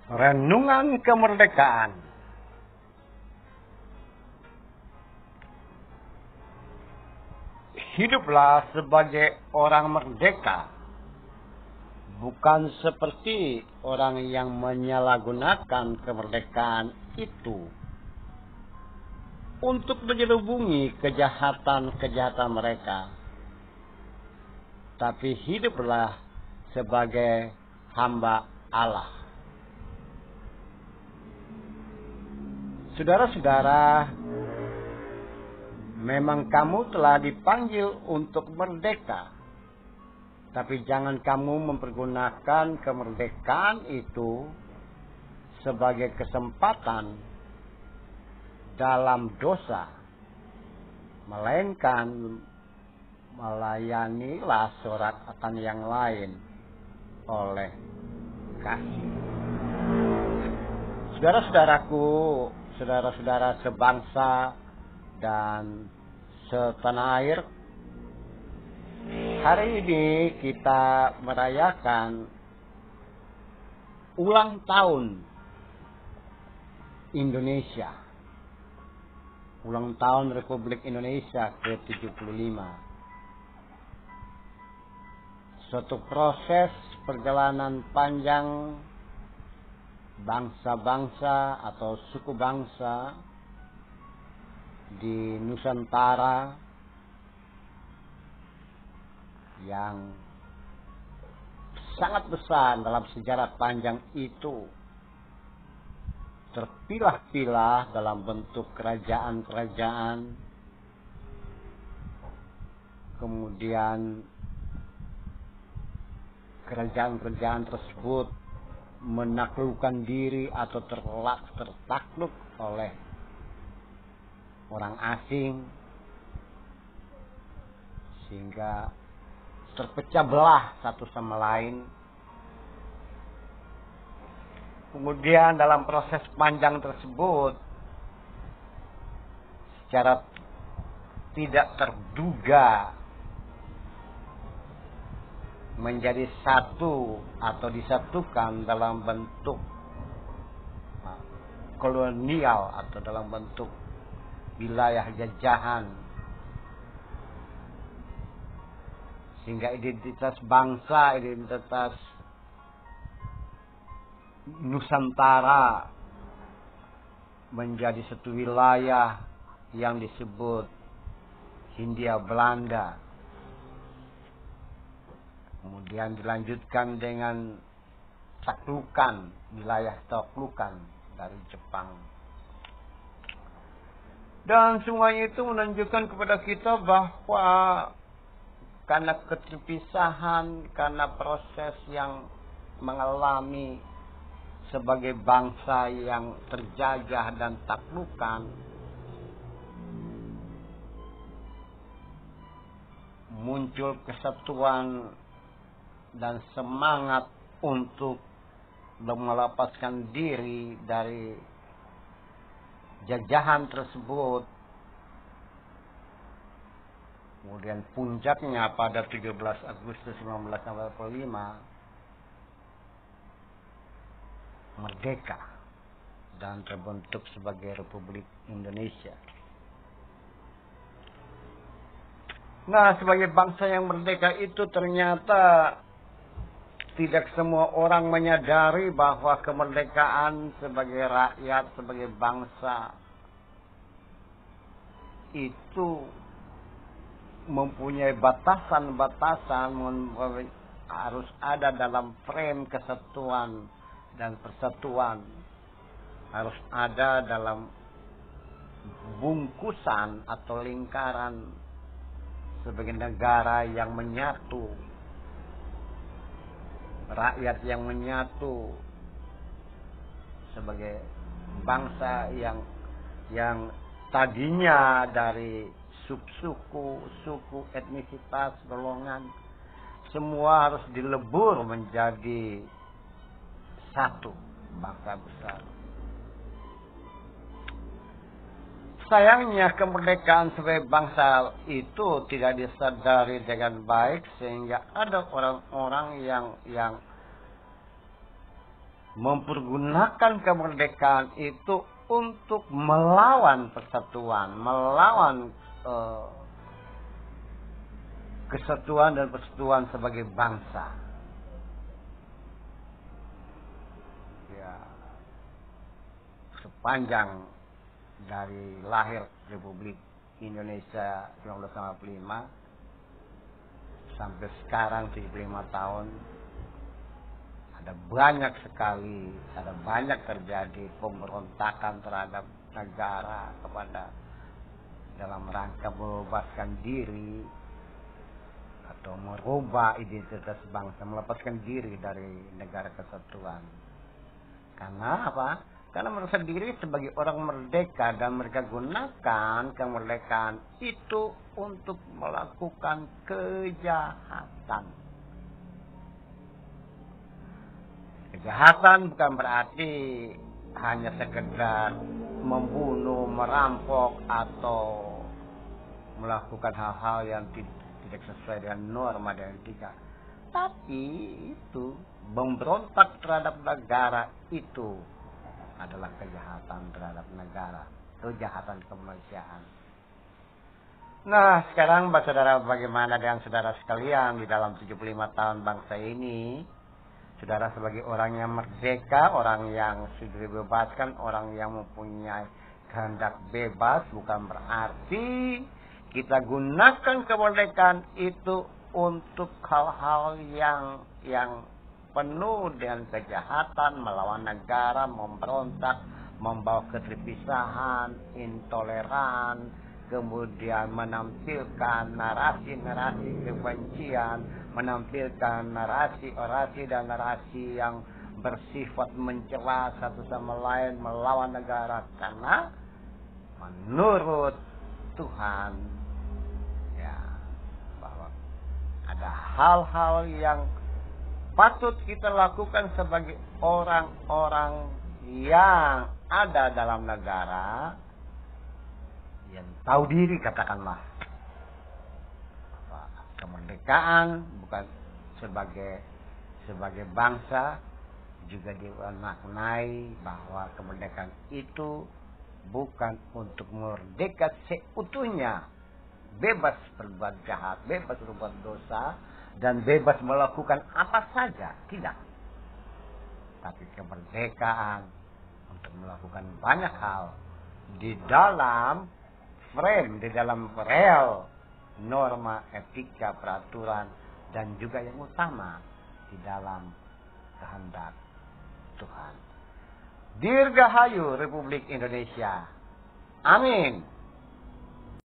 Renungan kemerdekaan. Hiduplah sebagai orang merdeka, bukan seperti orang yang menyalahgunakan kemerdekaan itu untuk menyelubungi kejahatan-kejahatan mereka. Tapi hiduplah sebagai hamba Allah. Saudara-saudara, memang kamu telah dipanggil untuk merdeka. Tapi jangan kamu mempergunakan kemerdekaan itu sebagai kesempatan dalam dosa. Melainkan melayanilah seorang akan yang lain oleh kasih. Saudara-saudaraku, saudara-saudara sebangsa dan setanah air, hari ini kita merayakan ulang tahun Indonesia, ulang tahun Republik Indonesia ke-75. Suatu proses perjalanan panjang bangsa-bangsa atau suku bangsa di Nusantara yang sangat besar dalam sejarah panjang itu, terpilah-pilah dalam bentuk kerajaan-kerajaan, kemudian kerajaan-kerajaan tersebut menaklukkan diri atau tertakluk oleh orang asing, sehingga terpecah belah satu sama lain. Kemudian dalam proses panjang tersebut, secara tidak terduga menjadi satu atau disatukan dalam bentuk kolonial atau dalam bentuk wilayah jajahan, sehingga identitas bangsa, identitas Nusantara menjadi satu wilayah yang disebut Hindia Belanda. Kemudian dilanjutkan dengan wilayah taklukan dari Jepang. Dan semuanya itu menunjukkan kepada kita bahwa karena keterpisahan, karena proses yang mengalami sebagai bangsa yang terjajah dan taklukan, muncul kesatuan dan semangat untuk melepaskan diri dari jajahan tersebut. Kemudian puncaknya pada 17 Agustus 1945 merdeka dan terbentuk sebagai Republik Indonesia. Nah, sebagai bangsa yang merdeka itu ternyata tidak semua orang menyadari bahwa kemerdekaan sebagai rakyat, sebagai bangsa itu mempunyai batasan-batasan, harus ada dalam frame kesatuan dan persatuan, harus ada dalam bungkusan atau lingkaran sebagai negara yang menyatu, rakyat yang menyatu, sebagai bangsa yang tadinya dari subsuku, suku, etnisitas, golongan, semua harus dilebur menjadi satu bangsa besar. Sayangnya kemerdekaan sebagai bangsa itu tidak disadari dengan baik, sehingga ada orang-orang yang mempergunakan kemerdekaan itu untuk melawan persatuan, melawan kesatuan dan persatuan sebagai bangsa. Ya, sepanjang dari lahir Republik Indonesia 1945 sampai sekarang 75 tahun, ada banyak sekali, ada banyak terjadi pemberontakan terhadap negara kepada dalam rangka membebaskan diri atau merubah identitas bangsa, melepaskan diri dari negara kesatuan. Karena apa? Karena merasa diri sebagai orang merdeka dan mereka gunakan kemerdekaan itu untuk melakukan kejahatan. Kejahatan bukan berarti hanya sekedar membunuh, merampok, atau melakukan hal-hal yang tidak sesuai dengan norma dan etika. Tapi itu memberontak terhadap negara itu adalah kejahatan terhadap negara, kejahatan kemanusiaan. Nah, sekarang saudara, bagaimana dengan saudara sekalian di dalam 75 tahun bangsa ini? Saudara sebagai orang yang merdeka, orang yang sudah dibebaskan, orang yang mempunyai kehendak bebas, bukan berarti kita gunakan kemerdekaan itu untuk hal-hal yang penuh dengan kejahatan, melawan negara, memberontak, membawa keterpisahan, intoleran, kemudian menampilkan narasi-narasi kebencian, menampilkan narasi-orasi dan narasi yang bersifat mencela satu sama lain, melawan negara. Karena menurut Tuhan, ya, bahwa ada hal-hal yang patut kita lakukan sebagai orang-orang yang ada dalam negara, yang tahu diri, katakanlah. Kemerdekaan bukan sebagai bangsa juga dimaknai bahwa kemerdekaan itu bukan untuk merdeka seutuhnya, bebas berbuat jahat, bebas berbuat dosa, dan bebas melakukan apa saja, tidak. Tapi kemerdekaan untuk melakukan banyak hal di dalam frame, di dalam real norma, etika, peraturan, dan juga yang utama di dalam kehendak Tuhan. Dirgahayu Republik Indonesia. Amin.